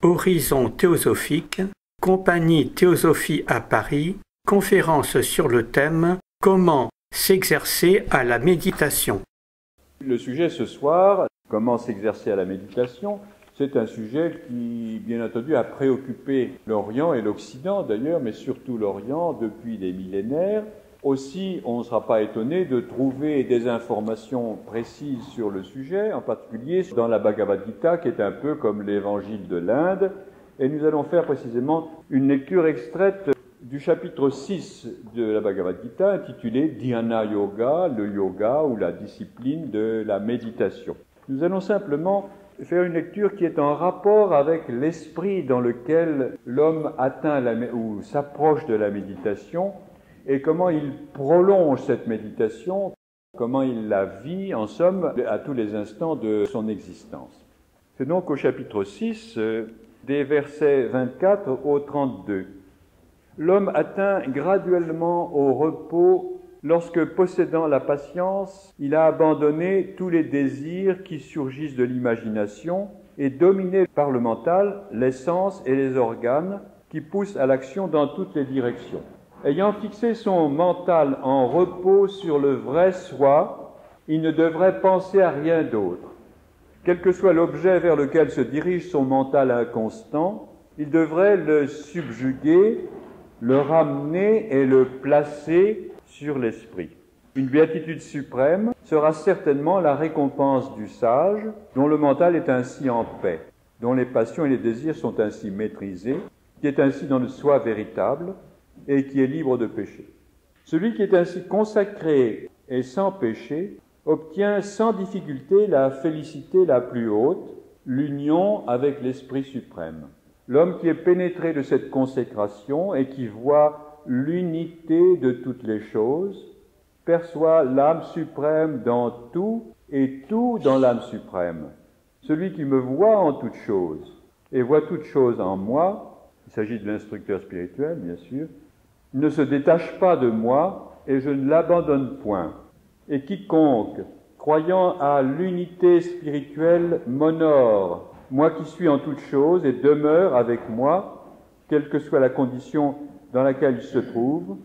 Horizon théosophique, Compagnie Théosophie à Paris, conférence sur le thème « Comment s'exercer à la méditation ». Le sujet ce soir, comment s'exercer à la méditation, c'est un sujet qui, bien entendu, a préoccupé l'Orient et l'Occident d'ailleurs, mais surtout l'Orient depuis des millénaires. Aussi, on ne sera pas étonné de trouver des informations précises sur le sujet, en particulier dans la Bhagavad Gita, qui est un peu comme l'évangile de l'Inde. Et nous allons faire précisément une lecture extraite du chapitre 6 de la Bhagavad Gita, intitulé Dhyana Yoga, le yoga ou la discipline de la méditation. Nous allons simplement faire une lecture qui est en rapport avec l'esprit dans lequel l'homme atteint ou s'approche de la méditation, et comment il prolonge cette méditation, comment il la vit, en somme, à tous les instants de son existence. C'est donc au chapitre 6, des versets 24 au 32. L'homme atteint graduellement au repos lorsque, possédant la patience, il a abandonné tous les désirs qui surgissent de l'imagination et, dominé par le mental, les sens et les organes qui poussent à l'action dans toutes les directions. Ayant fixé son mental en repos sur le vrai soi, il ne devrait penser à rien d'autre. Quel que soit l'objet vers lequel se dirige son mental inconstant, il devrait le subjuguer, le ramener et le placer sur l'esprit. Une béatitude suprême sera certainement la récompense du sage, dont le mental est ainsi en paix, dont les passions et les désirs sont ainsi maîtrisés, qui est ainsi dans le soi véritable, et qui est libre de péché. Celui qui est ainsi consacré et sans péché obtient sans difficulté la félicité la plus haute, l'union avec l'Esprit suprême. L'homme qui est pénétré de cette consécration et qui voit l'unité de toutes les choses, perçoit l'âme suprême dans tout et tout dans l'âme suprême. Celui qui me voit en toutes choses et voit toutes choses en moi, il s'agit de l'instructeur spirituel bien sûr, ne se détache pas de moi et je ne l'abandonne point. Et quiconque, croyant à l'unité spirituelle, m'honore, moi qui suis en toutes choses et demeure avec moi, quelle que soit la condition dans laquelle il se trouve,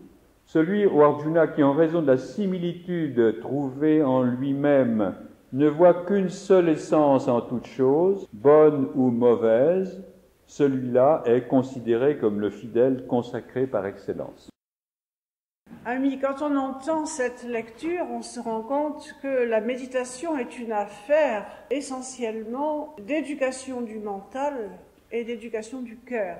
celui, ô Arjuna, qui en raison de la similitude trouvée en lui-même, ne voit qu'une seule essence en toutes choses, bonne ou mauvaise, celui-là est considéré comme le fidèle consacré par excellence. Amis, quand on entend cette lecture, on se rend compte que la méditation est une affaire essentiellement d'éducation du mental et d'éducation du cœur.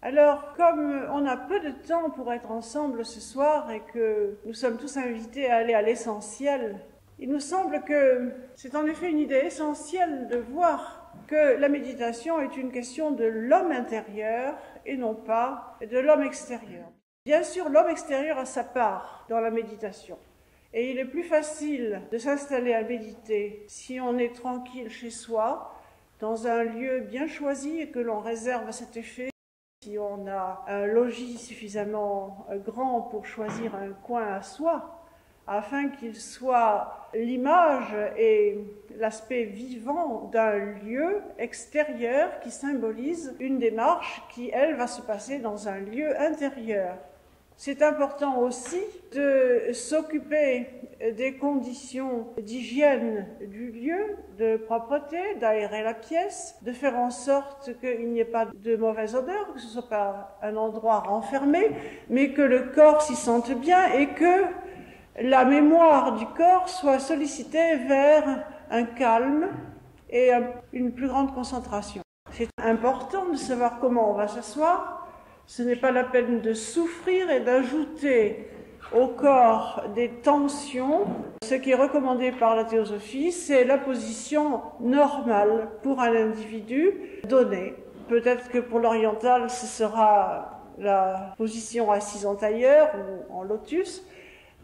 Alors, comme on a peu de temps pour être ensemble ce soir et que nous sommes tous invités à aller à l'essentiel, il nous semble que c'est en effet une idée essentielle de voir que la méditation est une question de l'homme intérieur et non pas de l'homme extérieur. Bien sûr, l'homme extérieur a sa part dans la méditation. Et il est plus facile de s'installer à méditer si on est tranquille chez soi, dans un lieu bien choisi et que l'on réserve à cet effet. Si on a un logis suffisamment grand pour choisir un coin à soi, afin qu'il soit l'image et l'aspect vivant d'un lieu extérieur qui symbolise une démarche qui, elle, va se passer dans un lieu intérieur. C'est important aussi de s'occuper des conditions d'hygiène du lieu, de propreté, d'aérer la pièce, de faire en sorte qu'il n'y ait pas de mauvaise odeur, que ce ne soit pas un endroit renfermé, mais que le corps s'y sente bien et que la mémoire du corps soit sollicitée vers un calme et une plus grande concentration. C'est important de savoir comment on va s'asseoir. Ce n'est pas la peine de souffrir et d'ajouter au corps des tensions. Ce qui est recommandé par la théosophie, c'est la position normale pour un individu donné. Peut-être que pour l'oriental, ce sera la position assise en tailleur ou en lotus.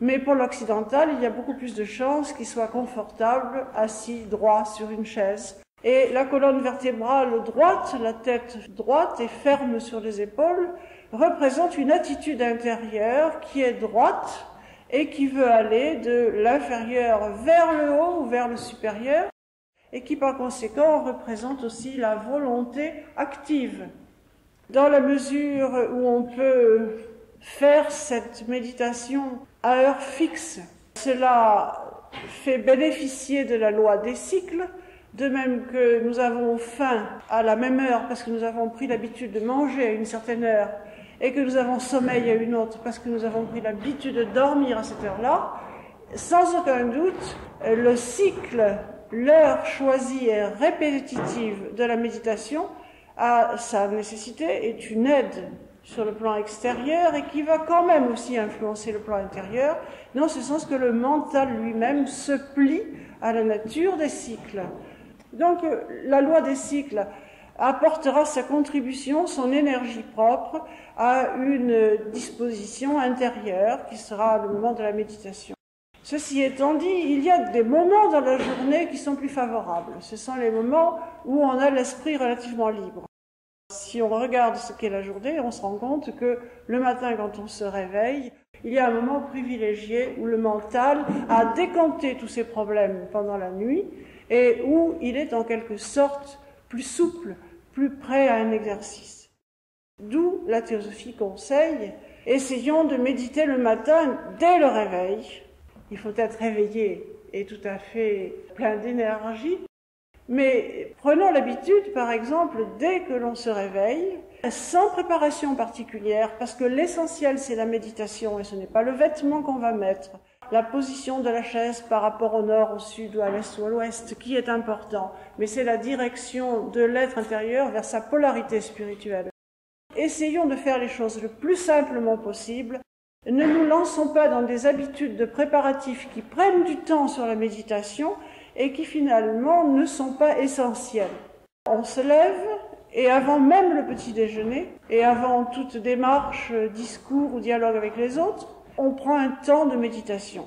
Mais pour l'occidental, il y a beaucoup plus de chances qu'il soit confortable, assis droit sur une chaise. Et la colonne vertébrale droite, la tête droite et ferme sur les épaules, représente une attitude intérieure qui est droite et qui veut aller de l'inférieur vers le haut ou vers le supérieur. et qui par conséquent représente aussi la volonté active. Dans la mesure où on peut faire cette méditation à heure fixe, cela fait bénéficier de la loi des cycles, de même que nous avons faim à la même heure parce que nous avons pris l'habitude de manger à une certaine heure et que nous avons sommeil à une autre parce que nous avons pris l'habitude de dormir à cette heure-là, sans aucun doute, le cycle, l'heure choisie et répétitive de la méditation a sa nécessité, est une aide sur le plan extérieur et qui va quand même aussi influencer le plan intérieur, dans ce sens que le mental lui-même se plie à la nature des cycles. Donc la loi des cycles apportera sa contribution, son énergie propre à une disposition intérieure qui sera le moment de la méditation. Ceci étant dit, il y a des moments dans la journée qui sont plus favorables. Ce sont les moments où on a l'esprit relativement libre. Si on regarde ce qu'est la journée, on se rend compte que le matin, quand on se réveille, il y a un moment privilégié où le mental a décanté tous ses problèmes pendant la nuit et où il est en quelque sorte plus souple, plus prêt à un exercice. D'où la théosophie conseille, essayons de méditer le matin dès le réveil. Il faut être réveillé et tout à fait plein d'énergie. Mais prenons l'habitude, par exemple, dès que l'on se réveille, sans préparation particulière, parce que l'essentiel c'est la méditation et ce n'est pas le vêtement qu'on va mettre, la position de la chaise par rapport au nord, au sud, ou à l'est ou à l'ouest, qui est important, mais c'est la direction de l'être intérieur vers sa polarité spirituelle. Essayons de faire les choses le plus simplement possible. Ne nous lançons pas dans des habitudes de préparatifs qui prennent du temps sur la méditation et qui finalement ne sont pas essentielles. On se lève et avant même le petit déjeuner et avant toute démarche, discours ou dialogue avec les autres, on prend un temps de méditation.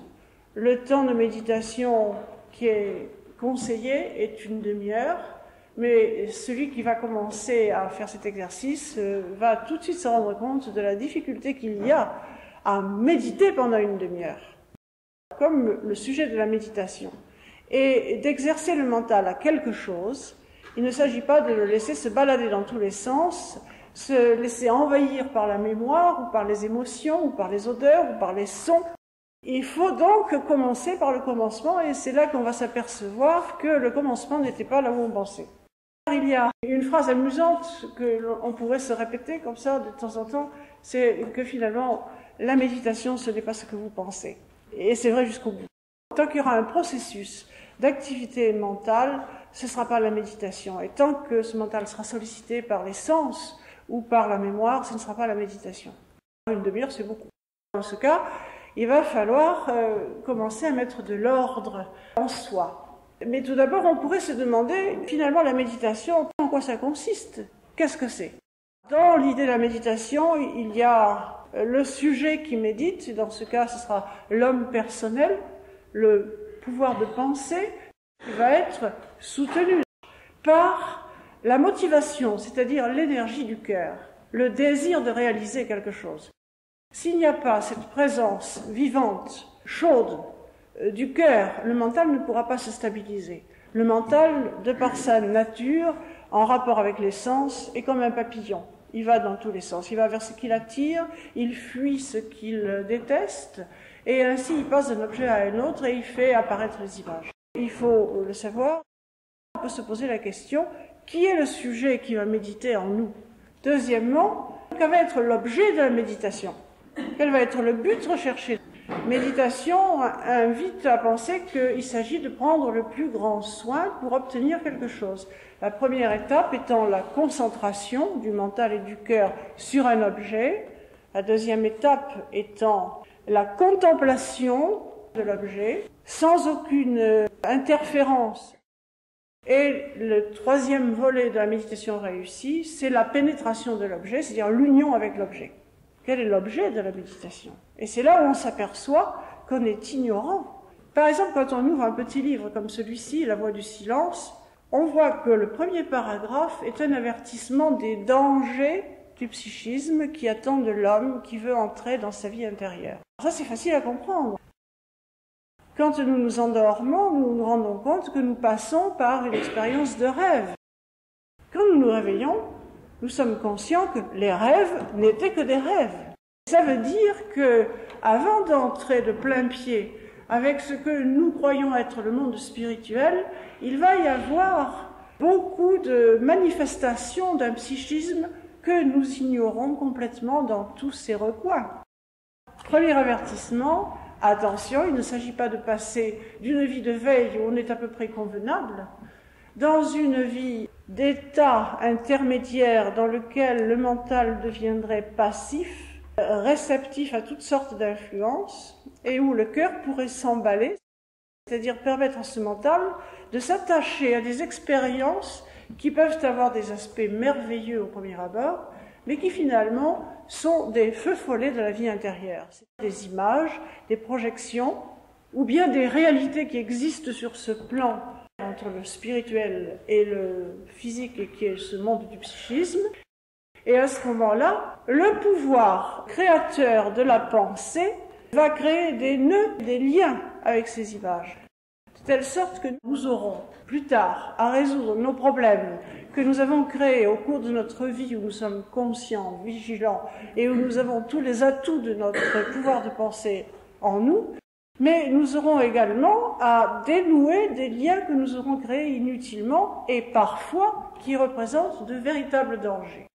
Le temps de méditation qui est conseillé est une demi-heure, mais celui qui va commencer à faire cet exercice va tout de suite se rendre compte de la difficulté qu'il y a à méditer pendant une demi-heure, comme le sujet de la méditation, et d'exercer le mental à quelque chose. Il ne s'agit pas de le laisser se balader dans tous les sens, se laisser envahir par la mémoire, ou par les émotions, ou par les odeurs, ou par les sons. Il faut donc commencer par le commencement, et c'est là qu'on va s'apercevoir que le commencement n'était pas là où on pensait. Il y a une phrase amusante qu'on pourrait se répéter comme ça de temps en temps, c'est que finalement, la méditation, ce n'est pas ce que vous pensez. Et c'est vrai jusqu'au bout. Tant qu'il y aura un processus d'activité mentale, ce ne sera pas la méditation. Et tant que ce mental sera sollicité par les sens ou par la mémoire, ce ne sera pas la méditation. Une demi-heure, c'est beaucoup. Dans ce cas, il va falloir commencer à mettre de l'ordre en soi. Mais tout d'abord, on pourrait se demander, finalement, la méditation, en quoi ça consiste? Qu'est-ce que c'est? Dans l'idée de la méditation, il y a le sujet qui médite, dans ce cas, ce sera l'homme personnel, le pouvoir de penser, qui va être soutenu par la motivation, c'est-à-dire l'énergie du cœur, le désir de réaliser quelque chose. S'il n'y a pas cette présence vivante, chaude, du cœur, le mental ne pourra pas se stabiliser. Le mental, de par sa nature, en rapport avec les sens, est comme un papillon. Il va dans tous les sens. Il va vers ce qu'il attire, il fuit ce qu'il déteste, et ainsi il passe d'un objet à un autre et il fait apparaître les images. Il faut le savoir. On peut se poser la question, qui est le sujet qui va méditer en nous? Deuxièmement, quel va être l'objet de la méditation? Quel va être le but recherché? Méditation invite à penser qu'il s'agit de prendre le plus grand soin pour obtenir quelque chose. La première étape étant la concentration du mental et du cœur sur un objet. La deuxième étape étant la contemplation de l'objet sans aucune interférence. Et le troisième volet de la méditation réussie, c'est la pénétration de l'objet, c'est-à-dire l'union avec l'objet. Quel est l'objet de la méditation? Et c'est là où on s'aperçoit qu'on est ignorant. Par exemple, quand on ouvre un petit livre comme celui-ci, La Voix du silence, on voit que le premier paragraphe est un avertissement des dangers du psychisme qui attendent l'homme qui veut entrer dans sa vie intérieure. Ça, c'est facile à comprendre. Quand nous nous endormons, nous nous rendons compte que nous passons par une expérience de rêve. Quand nous nous réveillons, nous sommes conscients que les rêves n'étaient que des rêves. Ça veut dire que, avant d'entrer de plein pied avec ce que nous croyons être le monde spirituel, il va y avoir beaucoup de manifestations d'un psychisme que nous ignorons complètement dans tous ces recoins. Premier avertissement, attention, il ne s'agit pas de passer d'une vie de veille où on est à peu près convenable, dans une vie d'état intermédiaire dans lequel le mental deviendrait passif, réceptif à toutes sortes d'influences, et où le cœur pourrait s'emballer, c'est-à-dire permettre à ce mental de s'attacher à des expériences qui peuvent avoir des aspects merveilleux au premier abord, mais qui finalement sont des feux follets de la vie intérieure. C'est des images, des projections, ou bien des réalités qui existent sur ce plan entre le spirituel et le physique, et qui est ce monde du psychisme. Et à ce moment-là, le pouvoir créateur de la pensée va créer des nœuds, des liens avec ces images, de telle sorte que nous aurons plus tard à résoudre nos problèmes que nous avons créés au cours de notre vie, où nous sommes conscients, vigilants, et où nous avons tous les atouts de notre pouvoir de pensée en nous, mais nous aurons également à dénouer des liens que nous aurons créés inutilement et parfois qui représentent de véritables dangers.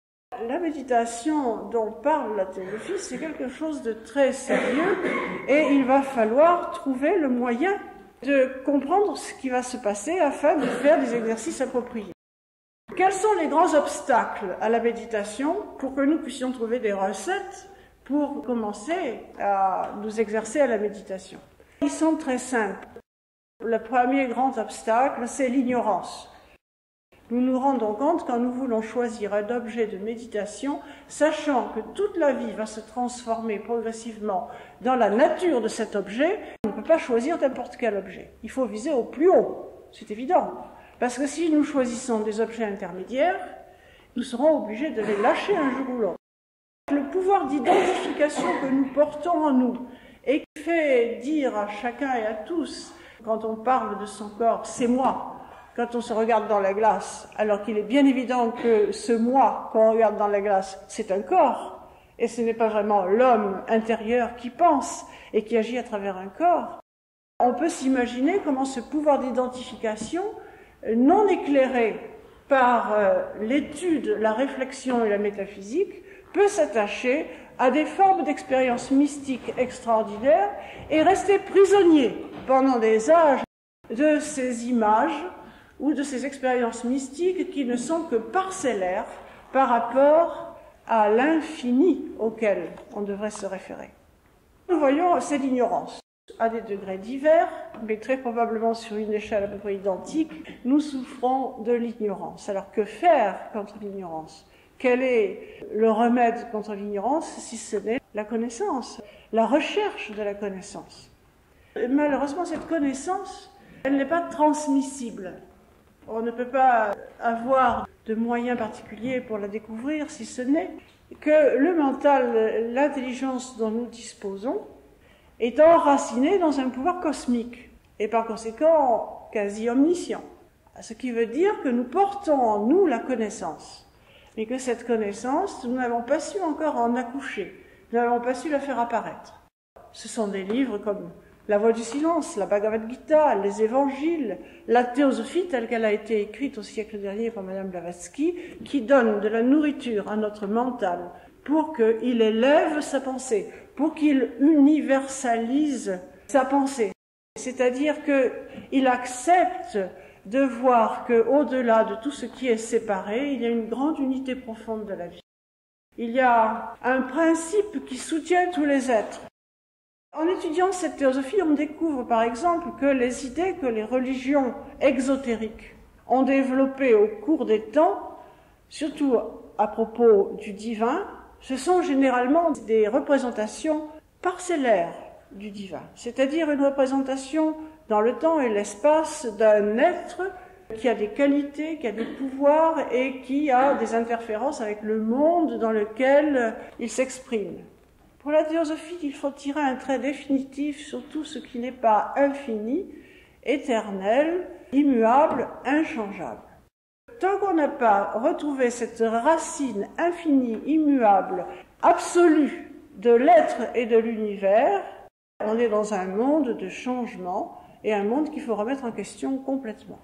La méditation dont parle la théosophie, c'est quelque chose de très sérieux et il va falloir trouver le moyen de comprendre ce qui va se passer afin de faire des exercices appropriés. Quels sont les grands obstacles à la méditation pour que nous puissions trouver des recettes pour commencer à nous exercer à la méditation? Ils sont très simples. Le premier grand obstacle, c'est l'ignorance. Nous nous rendons compte quand nous voulons choisir un objet de méditation, sachant que toute la vie va se transformer progressivement dans la nature de cet objet, on ne peut pas choisir n'importe quel objet. Il faut viser au plus haut, c'est évident. Parce que si nous choisissons des objets intermédiaires, nous serons obligés de les lâcher un jour ou l'autre. Le pouvoir d'identification que nous portons en nous et qui fait dire à chacun et à tous, quand on parle de son corps, c'est moi, quand on se regarde dans la glace, alors qu'il est bien évident que ce moi qu'on regarde dans la glace, c'est un corps, et ce n'est pas vraiment l'homme intérieur qui pense et qui agit à travers un corps. On peut s'imaginer comment ce pouvoir d'identification, non éclairé par l'étude, la réflexion et la métaphysique, peut s'attacher à des formes d'expériences mystiques extraordinaires et rester prisonnier pendant des âges de ces images ou de ces expériences mystiques qui ne sont que parcellaires par rapport à l'infini auquel on devrait se référer. Nous voyons, c'est l'ignorance. À des degrés divers, mais très probablement sur une échelle à peu près identique, nous souffrons de l'ignorance. Alors que faire contre l'ignorance ? Quel est le remède contre l'ignorance si ce n'est la connaissance, la recherche de la connaissance ? Malheureusement, cette connaissance, elle n'est pas transmissible. On ne peut pas avoir de moyens particuliers pour la découvrir si ce n'est que le mental, l'intelligence dont nous disposons, est enraciné dans un pouvoir cosmique et par conséquent quasi omniscient. Ce qui veut dire que nous portons en nous la connaissance, mais que cette connaissance, nous n'avons pas su encore en accoucher, nous n'avons pas su la faire apparaître. Ce sont des livres comme La Voix du Silence, la Bhagavad Gita, les Évangiles, la théosophie telle qu'elle a été écrite au siècle dernier par Madame Blavatsky, qui donne de la nourriture à notre mental pour qu'il élève sa pensée, pour qu'il universalise sa pensée. C'est-à-dire qu'il accepte de voir qu'au-delà de tout ce qui est séparé, il y a une grande unité profonde de la vie. Il y a un principe qui soutient tous les êtres. En étudiant cette théosophie, on découvre par exemple que les idées que les religions exotériques ont développées au cours des temps, surtout à propos du divin, ce sont généralement des représentations parcellaires du divin, c'est-à-dire une représentation dans le temps et l'espace d'un être qui a des qualités, qui a des pouvoirs et qui a des interférences avec le monde dans lequel il s'exprime. Pour la théosophie, il faut tirer un trait définitif sur tout ce qui n'est pas infini, éternel, immuable, inchangeable. Tant qu'on n'a pas retrouvé cette racine infinie, immuable, absolue de l'être et de l'univers, on est dans un monde de changement et un monde qu'il faut remettre en question complètement.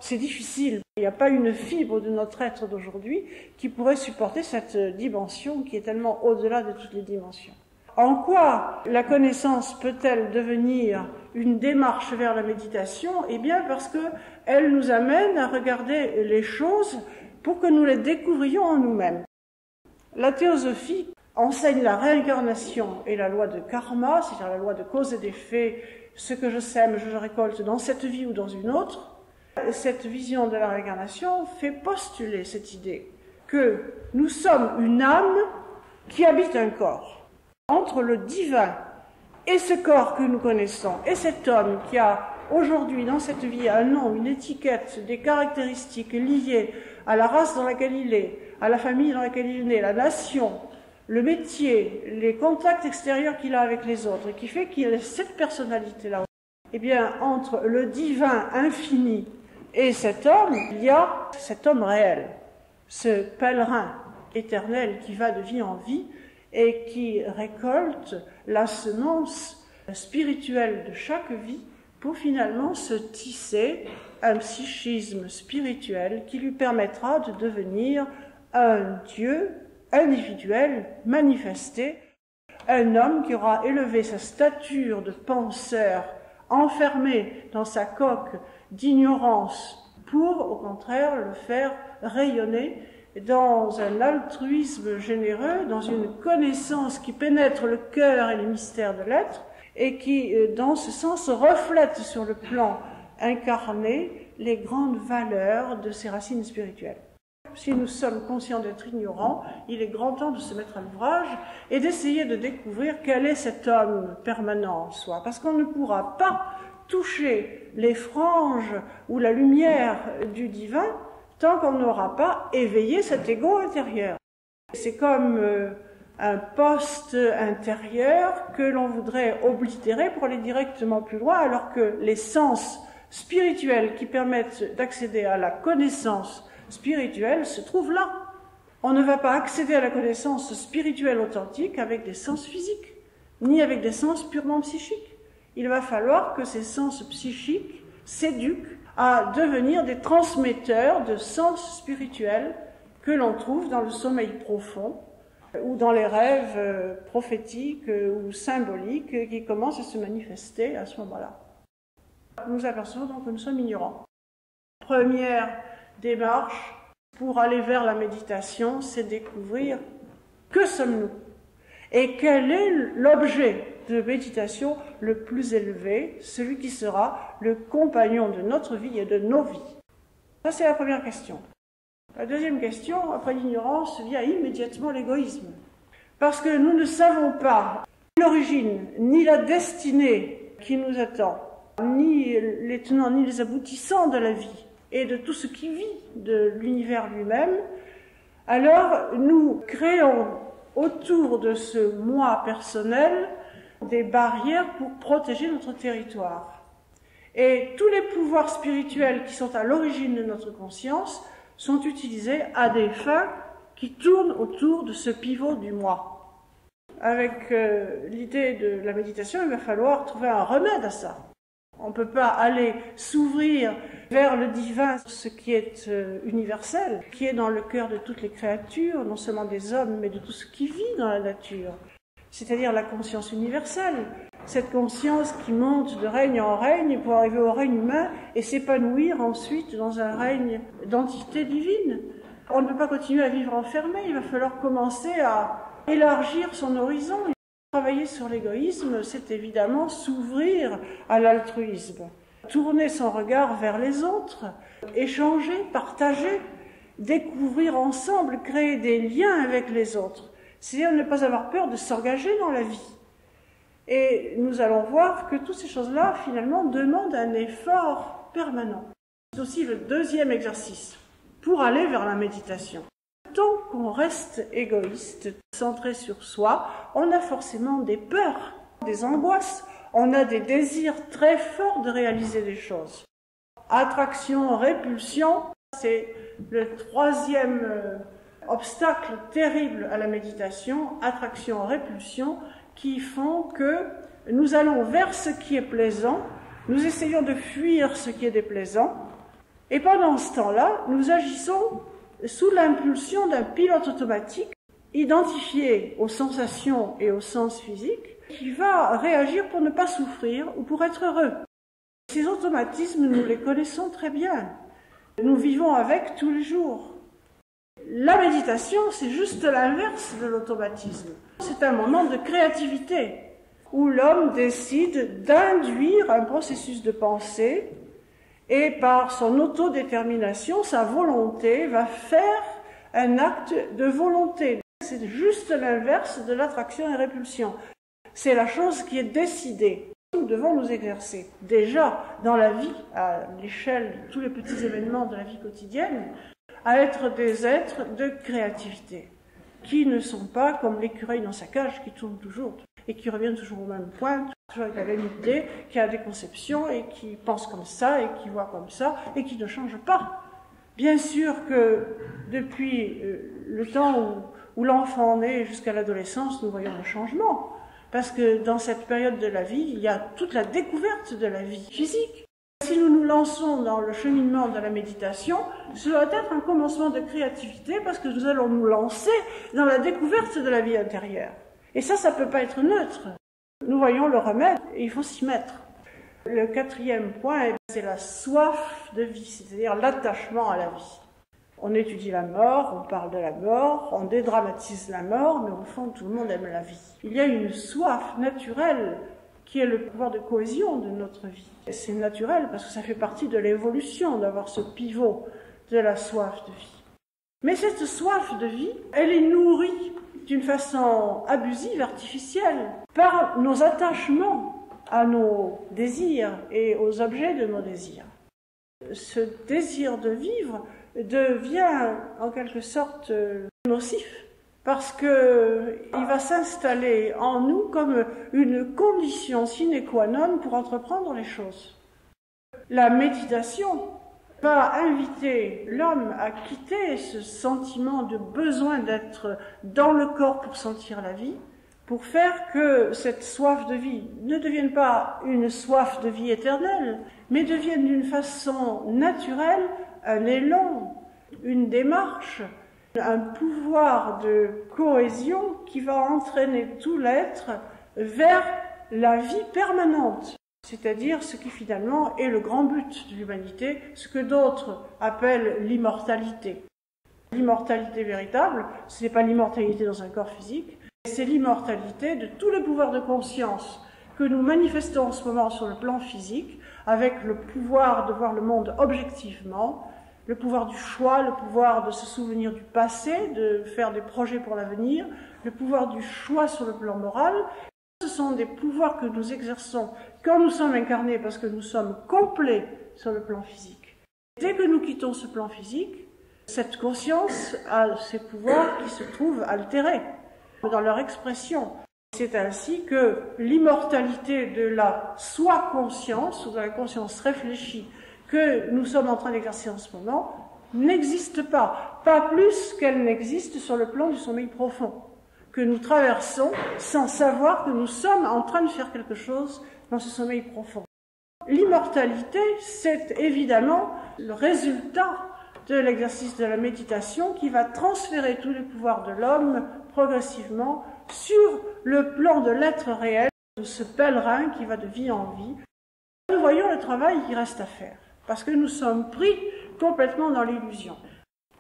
C'est difficile. Il n'y a pas une fibre de notre être d'aujourd'hui qui pourrait supporter cette dimension qui est tellement au-delà de toutes les dimensions. En quoi la connaissance peut-elle devenir une démarche vers la méditation ? Eh bien parce qu'elle nous amène à regarder les choses pour que nous les découvrions en nous-mêmes. La théosophie enseigne la réincarnation et la loi de karma, c'est-à-dire la loi de cause et d'effet, ce que je sème, je récolte dans cette vie ou dans une autre. Cette vision de la réincarnation fait postuler cette idée que nous sommes une âme qui habite un corps. Entre le divin et ce corps que nous connaissons, et cet homme qui a aujourd'hui dans cette vie un nom, une étiquette, des caractéristiques liées à la race dans laquelle il est, à la famille dans laquelle il est né, la nation, le métier, les contacts extérieurs qu'il a avec les autres, et qui fait qu'il a cette personnalité-là. Eh bien, entre le divin infini et cet homme, il y a cet homme réel, ce pèlerin éternel qui va de vie en vie et qui récolte la semence spirituelle de chaque vie pour finalement se tisser un psychisme spirituel qui lui permettra de devenir un Dieu individuel, manifesté, un homme qui aura élevé sa stature de penseur, enfermé dans sa coque d'ignorance, pour, au contraire, le faire rayonner dans un altruisme généreux, dans une connaissance qui pénètre le cœur et les mystères de l'être, et qui, dans ce sens, reflète sur le plan incarné les grandes valeurs de ses racines spirituelles. Si nous sommes conscients d'être ignorants, il est grand temps de se mettre à l'ouvrage et d'essayer de découvrir quel est cet homme permanent en soi, parce qu'on ne pourra pas toucher les franges ou la lumière du divin tant qu'on n'aura pas éveillé cet ego intérieur. C'est comme un poste intérieur que l'on voudrait oblitérer pour aller directement plus loin, alors que les sens spirituels qui permettent d'accéder à la connaissance spirituelle se trouvent là. On ne va pas accéder à la connaissance spirituelle authentique avec des sens physiques, ni avec des sens purement psychiques. Il va falloir que ces sens psychiques s'éduquent à devenir des transmetteurs de sens spirituels que l'on trouve dans le sommeil profond ou dans les rêves prophétiques ou symboliques qui commencent à se manifester à ce moment-là. Nous apercevons donc que nous sommes ignorants. Première démarche pour aller vers la méditation, c'est découvrir que sommes-nous et quel est l'objet de méditation le plus élevé, celui qui sera le compagnon de notre vie et de nos vies. Ça, c'est la première question. La deuxième question, après l'ignorance, vient immédiatement l'égoïsme. Parce que nous ne savons pas l'origine, ni la destinée qui nous attend, ni les tenants, ni les aboutissants de la vie et de tout ce qui vit de l'univers lui-même. Alors, nous créons autour de ce moi personnel des barrières pour protéger notre territoire. Et tous les pouvoirs spirituels qui sont à l'origine de notre conscience sont utilisés à des fins qui tournent autour de ce pivot du moi. Avec l'idée de la méditation, il va falloir trouver un remède à ça. On ne peut pas aller s'ouvrir vers le divin, ce qui est universel, qui est dans le cœur de toutes les créatures, non seulement des hommes, mais de tout ce qui vit dans la nature. C'est-à-dire la conscience universelle, cette conscience qui monte de règne en règne pour arriver au règne humain et s'épanouir ensuite dans un règne d'entité divine. On ne peut pas continuer à vivre enfermé, il va falloir commencer à élargir son horizon. Travailler sur l'égoïsme, c'est évidemment s'ouvrir à l'altruisme, tourner son regard vers les autres, échanger, partager, découvrir ensemble, créer des liens avec les autres. C'est-à-dire ne pas avoir peur de s'engager dans la vie. Et nous allons voir que toutes ces choses-là, finalement, demandent un effort permanent. C'est aussi le deuxième exercice pour aller vers la méditation. Tant qu'on reste égoïste, centré sur soi, on a forcément des peurs, des angoisses, on a des désirs très forts de réaliser des choses. Attraction, répulsion, c'est le troisième obstacle terrible à la méditation, attraction, répulsion, qui font que nous allons vers ce qui est plaisant, nous essayons de fuir ce qui est déplaisant, et pendant ce temps-là, nous agissons sous l'impulsion d'un pilote automatique identifié aux sensations et aux sens physiques qui va réagir pour ne pas souffrir ou pour être heureux. Ces automatismes, nous les connaissons très bien. Nous vivons avec tous les jours. La méditation, c'est juste l'inverse de l'automatisme. C'est un moment de créativité où l'homme décide d'induire un processus de pensée et par son autodétermination, sa volonté va faire un acte de volonté. C'est juste l'inverse de l'attraction et répulsion. C'est la chose qui est décidée. Nous devons nous exercer. Déjà, dans la vie, à l'échelle de tous les petits événements de la vie quotidienne, à être des êtres de créativité, qui ne sont pas comme l'écureuil dans sa cage, qui tourne toujours et qui revient toujours au même point, toujours avec la même idée, qui a des conceptions et qui pense comme ça et qui voit comme ça et qui ne change pas. Bien sûr que depuis le temps où l'enfant naît jusqu'à l'adolescence, nous voyons le changement. Parce que dans cette période de la vie, il y a toute la découverte de la vie physique. Si nous nous lançons dans le cheminement de la méditation, ce doit être un commencement de créativité parce que nous allons nous lancer dans la découverte de la vie intérieure. Et ça ne peut pas être neutre. Nous voyons le remède et il faut s'y mettre. Le quatrième point, c'est la soif de vie, c'est-à-dire l'attachement à la vie. On étudie la mort, on parle de la mort, on dédramatise la mort, mais au fond, tout le monde aime la vie. Il y a une soif naturelle qui est le pouvoir de cohésion de notre vie. Et c'est naturel parce que ça fait partie de l'évolution d'avoir ce pivot de la soif de vie. Mais cette soif de vie, elle est nourrie d'une façon abusive, artificielle, par nos attachements à nos désirs et aux objets de nos désirs. Ce désir de vivre devient en quelque sorte nocif parce qu'il va s'installer en nous comme une condition sine qua non pour entreprendre les choses. La méditation va inviter l'homme à quitter ce sentiment de besoin d'être dans le corps pour sentir la vie, pour faire que cette soif de vie ne devienne pas une soif de vie éternelle, mais devienne d'une façon naturelle un élan, une démarche, un pouvoir de cohésion qui va entraîner tout l'être vers la vie permanente, c'est-à-dire ce qui finalement est le grand but de l'humanité, ce que d'autres appellent l'immortalité. L'immortalité véritable, ce n'est pas l'immortalité dans un corps physique, c'est l'immortalité de tous les pouvoirs de conscience que nous manifestons en ce moment sur le plan physique, avec le pouvoir de voir le monde objectivement, le pouvoir du choix, le pouvoir de se souvenir du passé, de faire des projets pour l'avenir, le pouvoir du choix sur le plan moral. Ce sont des pouvoirs que nous exerçons quand nous sommes incarnés parce que nous sommes complets sur le plan physique. Dès que nous quittons ce plan physique, cette conscience a ces pouvoirs qui se trouvent altérés dans leur expression. C'est ainsi que l'immortalité de la soi-conscience, ou de la conscience réfléchie, que nous sommes en train d'exercer en ce moment, n'existe pas. Pas plus qu'elle n'existe sur le plan du sommeil profond, que nous traversons sans savoir que nous sommes en train de faire quelque chose dans ce sommeil profond. L'immortalité, c'est évidemment le résultat de l'exercice de la méditation qui va transférer tous les pouvoirs de l'homme progressivement sur le plan de l'être réel, de ce pèlerin qui va de vie en vie. Nous voyons le travail qui reste à faire, parce que nous sommes pris complètement dans l'illusion.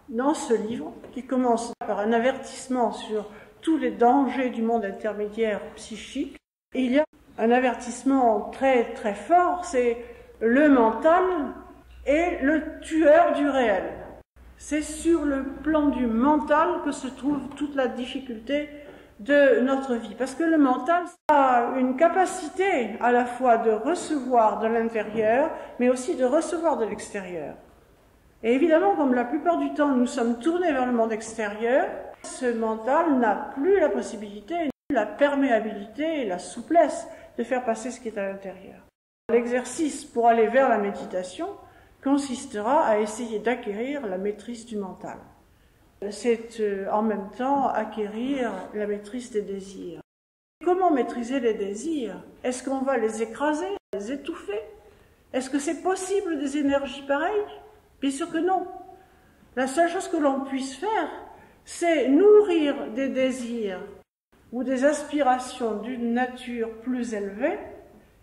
Dans ce livre, qui commence par un avertissement sur tous les dangers du monde intermédiaire psychique, il y a un avertissement très très fort, c'est le mental est le tueur du réel. C'est sur le plan du mental que se trouve toute la difficulté de notre vie. Parce que le mental a une capacité à la fois de recevoir de l'intérieur, mais aussi de recevoir de l'extérieur. Et évidemment, comme la plupart du temps nous sommes tournés vers le monde extérieur, ce mental n'a plus la possibilité, la perméabilité et la souplesse de faire passer ce qui est à l'intérieur. L'exercice pour aller vers la méditation consistera à essayer d'acquérir la maîtrise du mental. C'est en même temps acquérir la maîtrise des désirs. Comment maîtriser les désirs? Est-ce qu'on va les écraser, les étouffer? Est-ce que c'est possible des énergies pareilles? Bien sûr que non. La seule chose que l'on puisse faire, c'est nourrir des désirs ou des aspirations d'une nature plus élevée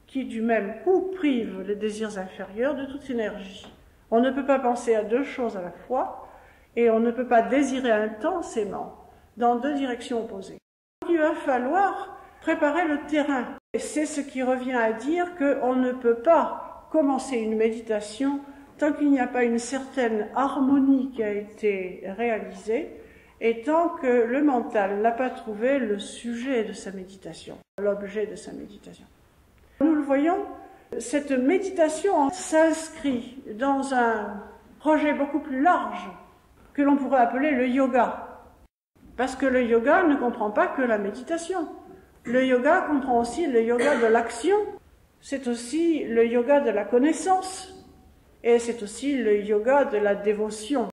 qui, du même coup, privent les désirs inférieurs de toute énergie. On ne peut pas penser à deux choses à la fois et on ne peut pas désirer intensément dans deux directions opposées. Il va falloir préparer le terrain. Et c'est ce qui revient à dire qu'on ne peut pas commencer une méditation tant qu'il n'y a pas une certaine harmonie qui a été réalisée et tant que le mental n'a pas trouvé le sujet de sa méditation, l'objet de sa méditation. Nous le voyons, cette méditation s'inscrit dans un projet beaucoup plus large que l'on pourrait appeler le yoga. Parce que le yoga ne comprend pas que la méditation. Le yoga comprend aussi le yoga de l'action, c'est aussi le yoga de la connaissance, et c'est aussi le yoga de la dévotion.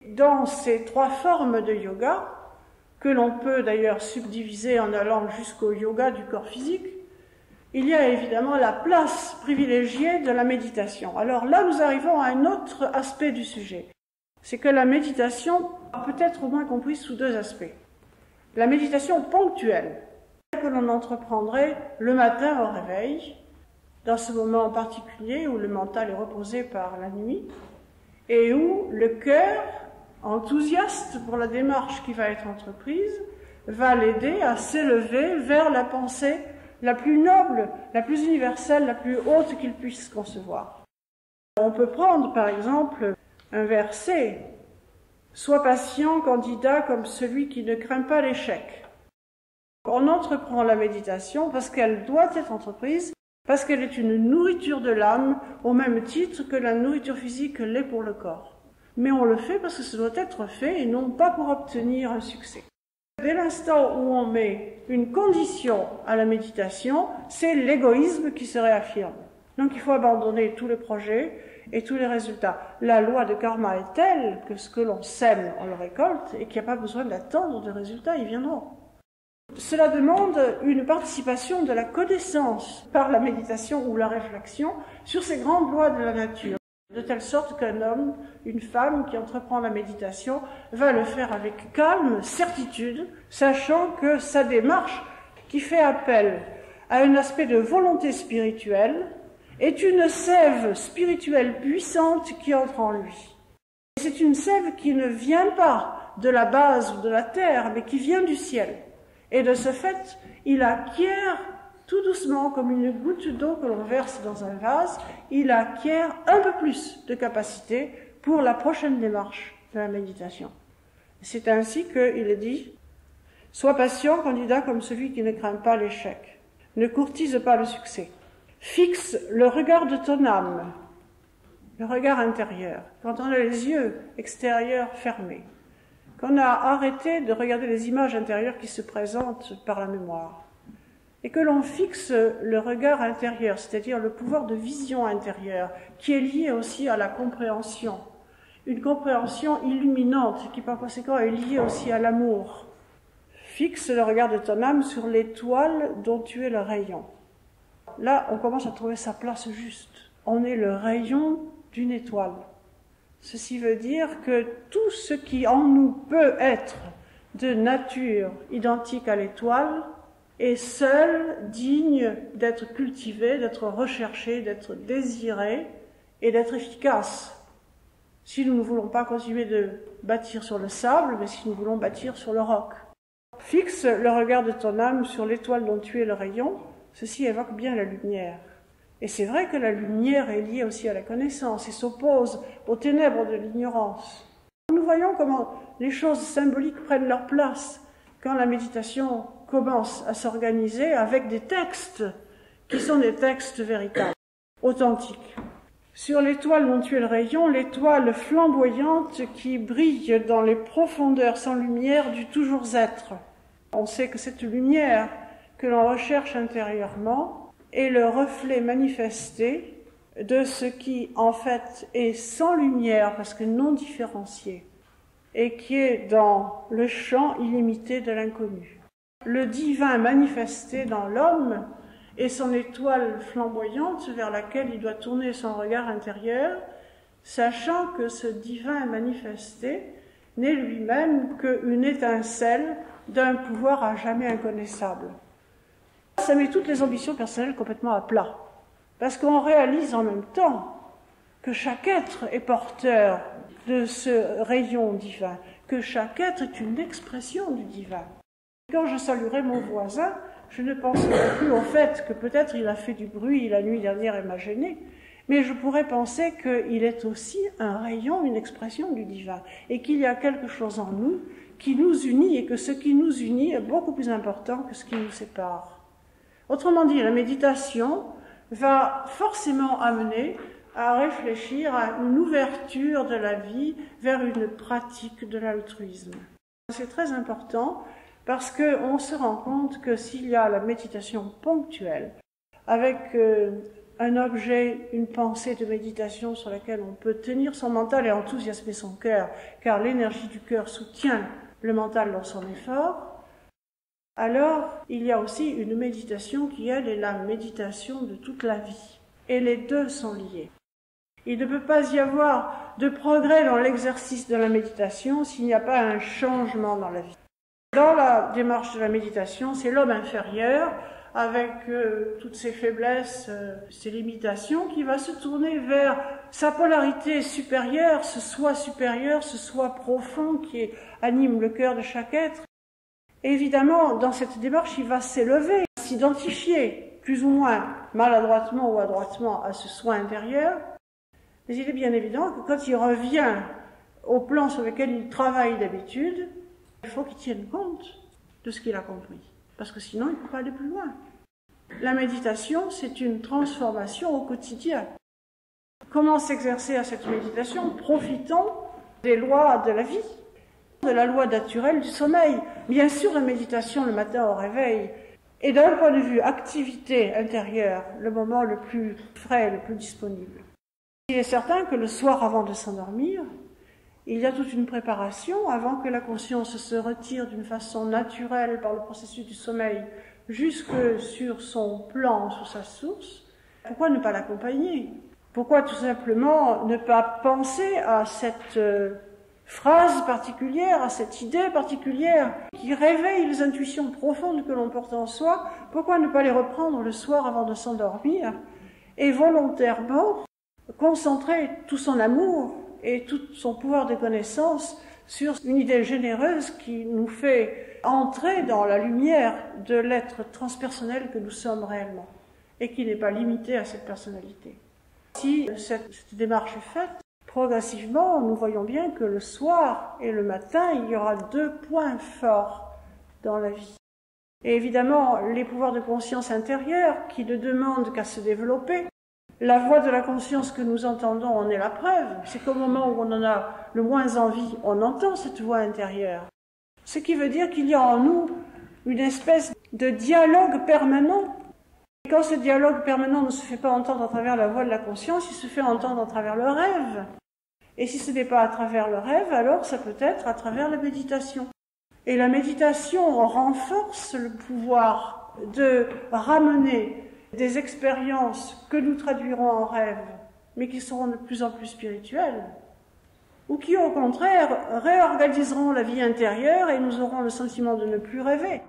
Dans ces trois formes de yoga, que l'on peut d'ailleurs subdiviser en allant jusqu'au yoga du corps physique, il y a évidemment la place privilégiée de la méditation. Alors là, nous arrivons à un autre aspect du sujet. C'est que la méditation peut être au moins comprise sous deux aspects. La méditation ponctuelle, que l'on entreprendrait le matin au réveil, dans ce moment en particulier où le mental est reposé par la nuit, et où le cœur, enthousiaste pour la démarche qui va être entreprise, va l'aider à s'élever vers la pensée la plus noble, la plus universelle, la plus haute qu'il puisse concevoir. On peut prendre par exemple un verset « Sois patient, candidat, comme celui qui ne craint pas l'échec ». On entreprend la méditation parce qu'elle doit être entreprise, parce qu'elle est une nourriture de l'âme au même titre que la nourriture physique l'est pour le corps. Mais on le fait parce que ça doit être fait et non pas pour obtenir un succès. Dès l'instant où on met une condition à la méditation, c'est l'égoïsme qui se réaffirme. Donc il faut abandonner tous les projets et tous les résultats. La loi de karma est telle que ce que l'on sème, on le récolte et qu'il n'y a pas besoin d'attendre de résultats, ils viendront. Cela demande une participation de la connaissance par la méditation ou la réflexion sur ces grandes lois de la nature, de telle sorte qu'un homme, une femme qui entreprend la méditation va le faire avec calme, certitude, sachant que sa démarche, qui fait appel à un aspect de volonté spirituelle, est une sève spirituelle puissante qui entre en lui. C'est une sève qui ne vient pas de la base ou de la terre, mais qui vient du ciel. Et de ce fait, il acquiert tout doucement, comme une goutte d'eau que l'on verse dans un vase, il acquiert un peu plus de capacité pour la prochaine démarche de la méditation. C'est ainsi qu'il est dit « Sois patient, candidat, comme celui qui ne craint pas l'échec. Ne courtise pas le succès. Fixe le regard de ton âme, le regard intérieur. Quand on a les yeux extérieurs fermés, qu'on a arrêté de regarder les images intérieures qui se présentent par la mémoire, et que l'on fixe le regard intérieur, c'est-à-dire le pouvoir de vision intérieure, qui est lié aussi à la compréhension, une compréhension illuminante, qui par conséquent est liée aussi à l'amour. Fixe le regard de ton âme sur l'étoile dont tu es le rayon. Là, on commence à trouver sa place juste. On est le rayon d'une étoile. Ceci veut dire que tout ce qui en nous peut être de nature identique à l'étoile est seul digne d'être cultivé, d'être recherché, d'être désiré et d'être efficace. Si nous ne voulons pas continuer de bâtir sur le sable, mais si nous voulons bâtir sur le roc. Fixe le regard de ton âme sur l'étoile dont tu es le rayon, ceci évoque bien la lumière. Et c'est vrai que la lumière est liée aussi à la connaissance et s'oppose aux ténèbres de l'ignorance. Nous voyons comment les choses symboliques prennent leur place quand la méditation commence à s'organiser avec des textes qui sont des textes véritables, authentiques. sur l'étoile dont tu es le rayon, l'étoile flamboyante qui brille dans les profondeurs sans lumière du toujours-être. On sait que cette lumière que l'on recherche intérieurement est le reflet manifesté de ce qui, en fait, est sans lumière, parce que non différencié, et qui est dans le champ illimité de l'inconnu. Le divin manifesté dans l'homme est son étoile flamboyante vers laquelle il doit tourner son regard intérieur, sachant que ce divin manifesté n'est lui-même qu'une étincelle d'un pouvoir à jamais inconnaissable. Ça met toutes les ambitions personnelles complètement à plat, parce qu'on réalise en même temps que chaque être est porteur de ce rayon divin, que chaque être est une expression du divin. Quand je saluerai mon voisin, je ne penserai plus au fait que peut-être il a fait du bruit la nuit dernière et m'a gêné, mais je pourrais penser qu'il est aussi un rayon, une expression du divin, et qu'il y a quelque chose en nous qui nous unit, et que ce qui nous unit est beaucoup plus important que ce qui nous sépare. Autrement dit, la méditation va forcément amener à réfléchir à une ouverture de la vie vers une pratique de l'altruisme. C'est très important parce qu'on se rend compte que s'il y a la méditation ponctuelle, avec un objet, une pensée de méditation sur laquelle on peut tenir son mental et enthousiasmer son cœur, car l'énergie du cœur soutient le mental dans son effort, alors il y a aussi une méditation qui, elle, est la méditation de toute la vie. Et les deux sont liés. Il ne peut pas y avoir de progrès dans l'exercice de la méditation s'il n'y a pas un changement dans la vie. Dans la démarche de la méditation, c'est l'homme inférieur, avec toutes ses faiblesses, ses limitations, qui va se tourner vers sa polarité supérieure, ce soi profond qui anime le cœur de chaque être. Et évidemment, dans cette démarche, il va s'élever, s'identifier, plus ou moins maladroitement ou adroitement, à ce soi intérieur. Mais il est bien évident que quand il revient au plan sur lequel il travaille d'habitude, il faut qu'il tienne compte de ce qu'il a compris, parce que sinon il ne peut pas aller plus loin. La méditation, c'est une transformation au quotidien. Comment s'exercer à cette méditation? Profitons des lois de la vie, de la loi naturelle du sommeil. Bien sûr, la méditation le matin au réveil est d'un point de vue activité intérieure le moment le plus frais, le plus disponible. Il est certain que le soir avant de s'endormir, il y a toute une préparation avant que la conscience se retire d'une façon naturelle par le processus du sommeil jusque sur son plan, sur sa source. Pourquoi ne pas l'accompagner? Pourquoi tout simplement ne pas penser à cette phrase particulière, à cette idée particulière qui réveille les intuitions profondes que l'on porte en soi? Pourquoi ne pas les reprendre le soir avant de s'endormir et volontairement concentrer tout son amour et tout son pouvoir de connaissance sur une idée généreuse qui nous fait entrer dans la lumière de l'être transpersonnel que nous sommes réellement et qui n'est pas limité à cette personnalité. Si cette démarche est faite, progressivement, nous voyons bien que le soir et le matin, il y aura deux points forts dans la vie. Et évidemment, les pouvoirs de conscience intérieure qui ne demandent qu'à se développer. La voix de la conscience que nous entendons en est la preuve. C'est qu'au moment où on en a le moins envie, on entend cette voix intérieure. Ce qui veut dire qu'il y a en nous une espèce de dialogue permanent. Et quand ce dialogue permanent ne se fait pas entendre à travers la voix de la conscience, il se fait entendre à travers le rêve. Et si ce n'est pas à travers le rêve, alors ça peut être à travers la méditation. Et la méditation renforce le pouvoir de ramener des expériences que nous traduirons en rêve, mais qui seront de plus en plus spirituelles, ou qui, au contraire, réorganiseront la vie intérieure et nous aurons le sentiment de ne plus rêver.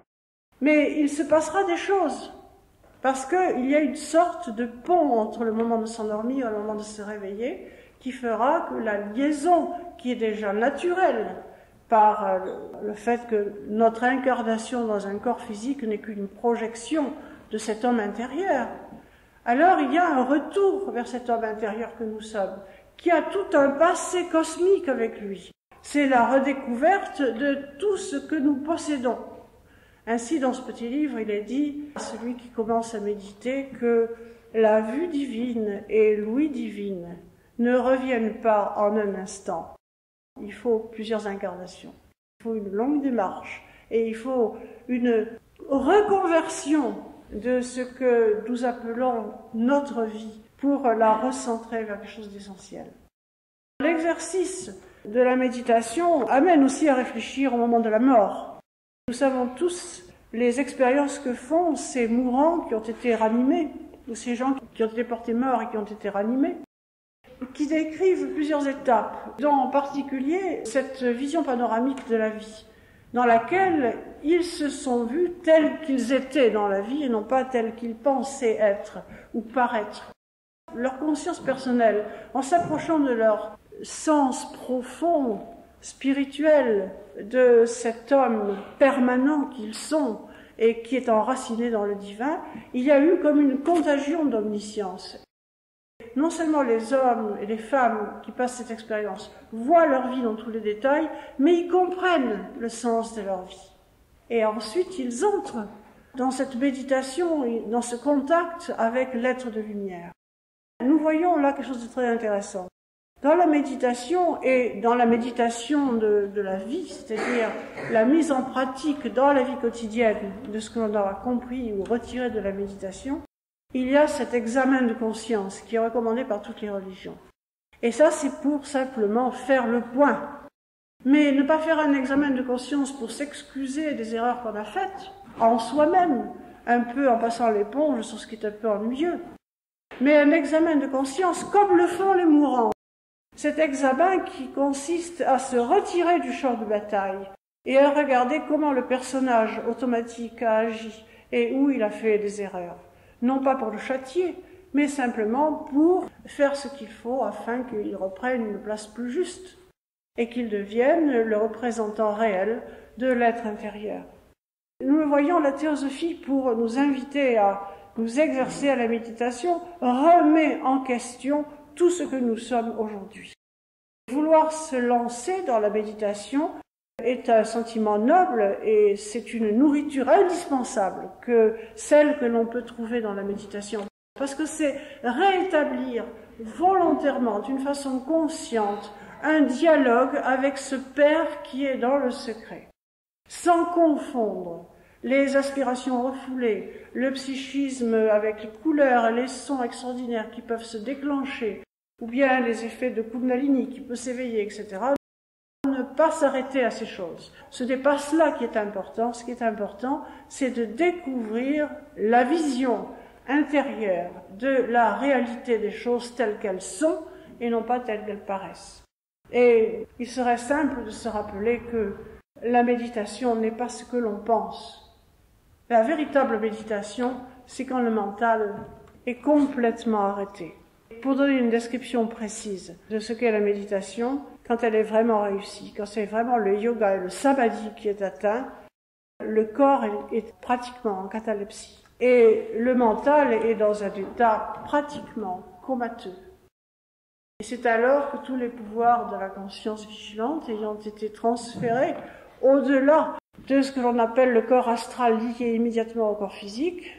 Mais il se passera des choses, parce qu'il y a une sorte de pont entre le moment de s'endormir et le moment de se réveiller, qui fera que la liaison, qui est déjà naturelle, par le fait que notre incarnation dans un corps physique n'est qu'une projection de cet homme intérieur, alors il y a un retour vers cet homme intérieur que nous sommes, qui a tout un passé cosmique avec lui. C'est la redécouverte de tout ce que nous possédons. Ainsi, dans ce petit livre, il est dit à celui qui commence à méditer que la vue divine et l'ouïe divine ne reviennent pas en un instant. Il faut plusieurs incarnations. Il faut une longue démarche et il faut une reconversion de ce que nous appelons notre vie pour la recentrer vers quelque chose d'essentiel. L'exercice de la méditation amène aussi à réfléchir au moment de la mort. Nous savons tous les expériences que font ces mourants qui ont été ranimés, ou ces gens qui ont été portés morts et qui ont été ranimés, qui décrivent plusieurs étapes, dont en particulier cette vision panoramique de la vie, dans laquelle ils se sont vus tels qu'ils étaient dans la vie et non pas tels qu'ils pensaient être ou paraître. Leur conscience personnelle, en s'approchant de leur sens profond, spirituel, de cet homme permanent qu'ils sont et qui est enraciné dans le divin, il y a eu comme une contagion d'omniscience. Non seulement les hommes et les femmes qui passent cette expérience voient leur vie dans tous les détails, mais ils comprennent le sens de leur vie. Et ensuite, ils entrent dans cette méditation, dans ce contact avec l'être de lumière. Nous voyons là quelque chose de très intéressant. Dans la méditation et dans la méditation de la vie, c'est-à-dire la mise en pratique dans la vie quotidienne de ce que l'on aura compris ou retiré de la méditation, il y a cet examen de conscience qui est recommandé par toutes les religions. Et ça, c'est pour simplement faire le point. Mais ne pas faire un examen de conscience pour s'excuser des erreurs qu'on a faites, en soi-même, un peu en passant l'éponge sur ce qui est un peu ennuyeux. Mais un examen de conscience comme le font les mourants. Cet examen qui consiste à se retirer du champ de bataille et à regarder comment le personnage automatique a agi et où il a fait des erreurs. Non pas pour le châtier, mais simplement pour faire ce qu'il faut afin qu'il reprenne une place plus juste et qu'il devienne le représentant réel de l'être intérieur. Nous le voyons, la théosophie, pour nous inviter à nous exercer à la méditation, remet en question tout ce que nous sommes aujourd'hui. Vouloir se lancer dans la méditation est un sentiment noble et c'est une nourriture indispensable que celle que l'on peut trouver dans la méditation. Parce que c'est rétablir volontairement, d'une façon consciente, un dialogue avec ce Père qui est dans le secret, sans confondre les aspirations refoulées, le psychisme avec les couleurs et les sons extraordinaires qui peuvent se déclencher, ou bien les effets de Kundalini qui peut s'éveiller, etc. Ne pas s'arrêter à ces choses. Ce n'est pas cela qui est important. Ce qui est important, c'est de découvrir la vision intérieure de la réalité des choses telles qu'elles sont et non pas telles qu'elles paraissent. Et il serait simple de se rappeler que la méditation n'est pas ce que l'on pense. La véritable méditation, c'est quand le mental est complètement arrêté. Pour donner une description précise de ce qu'est la méditation, quand elle est vraiment réussie, quand c'est vraiment le yoga et le samadhi qui est atteint, le corps est pratiquement en catalepsie. Et le mental est dans un état pratiquement comateux. Et c'est alors que tous les pouvoirs de la conscience vigilante ayant été transférés au-delà de ce que l'on appelle le corps astral lié immédiatement au corps physique,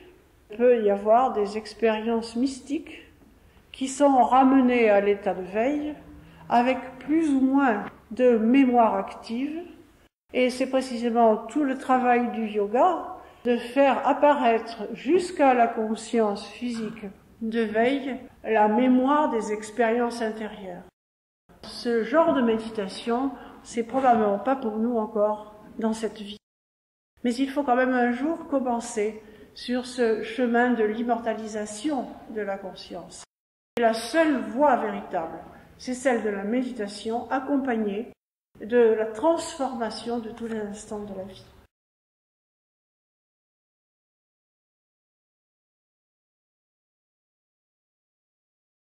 il peut y avoir des expériences mystiques qui sont ramenées à l'état de veille avec plus ou moins de mémoire active. Et c'est précisément tout le travail du yoga de faire apparaître jusqu'à la conscience physique de veille la mémoire des expériences intérieures. Ce genre de méditation, c'est probablement pas pour nous encore dans cette vie. Mais il faut quand même un jour commencer sur ce chemin de l'immortalisation de la conscience. Et la seule voie véritable, c'est celle de la méditation accompagnée de la transformation de tous les instants de la vie.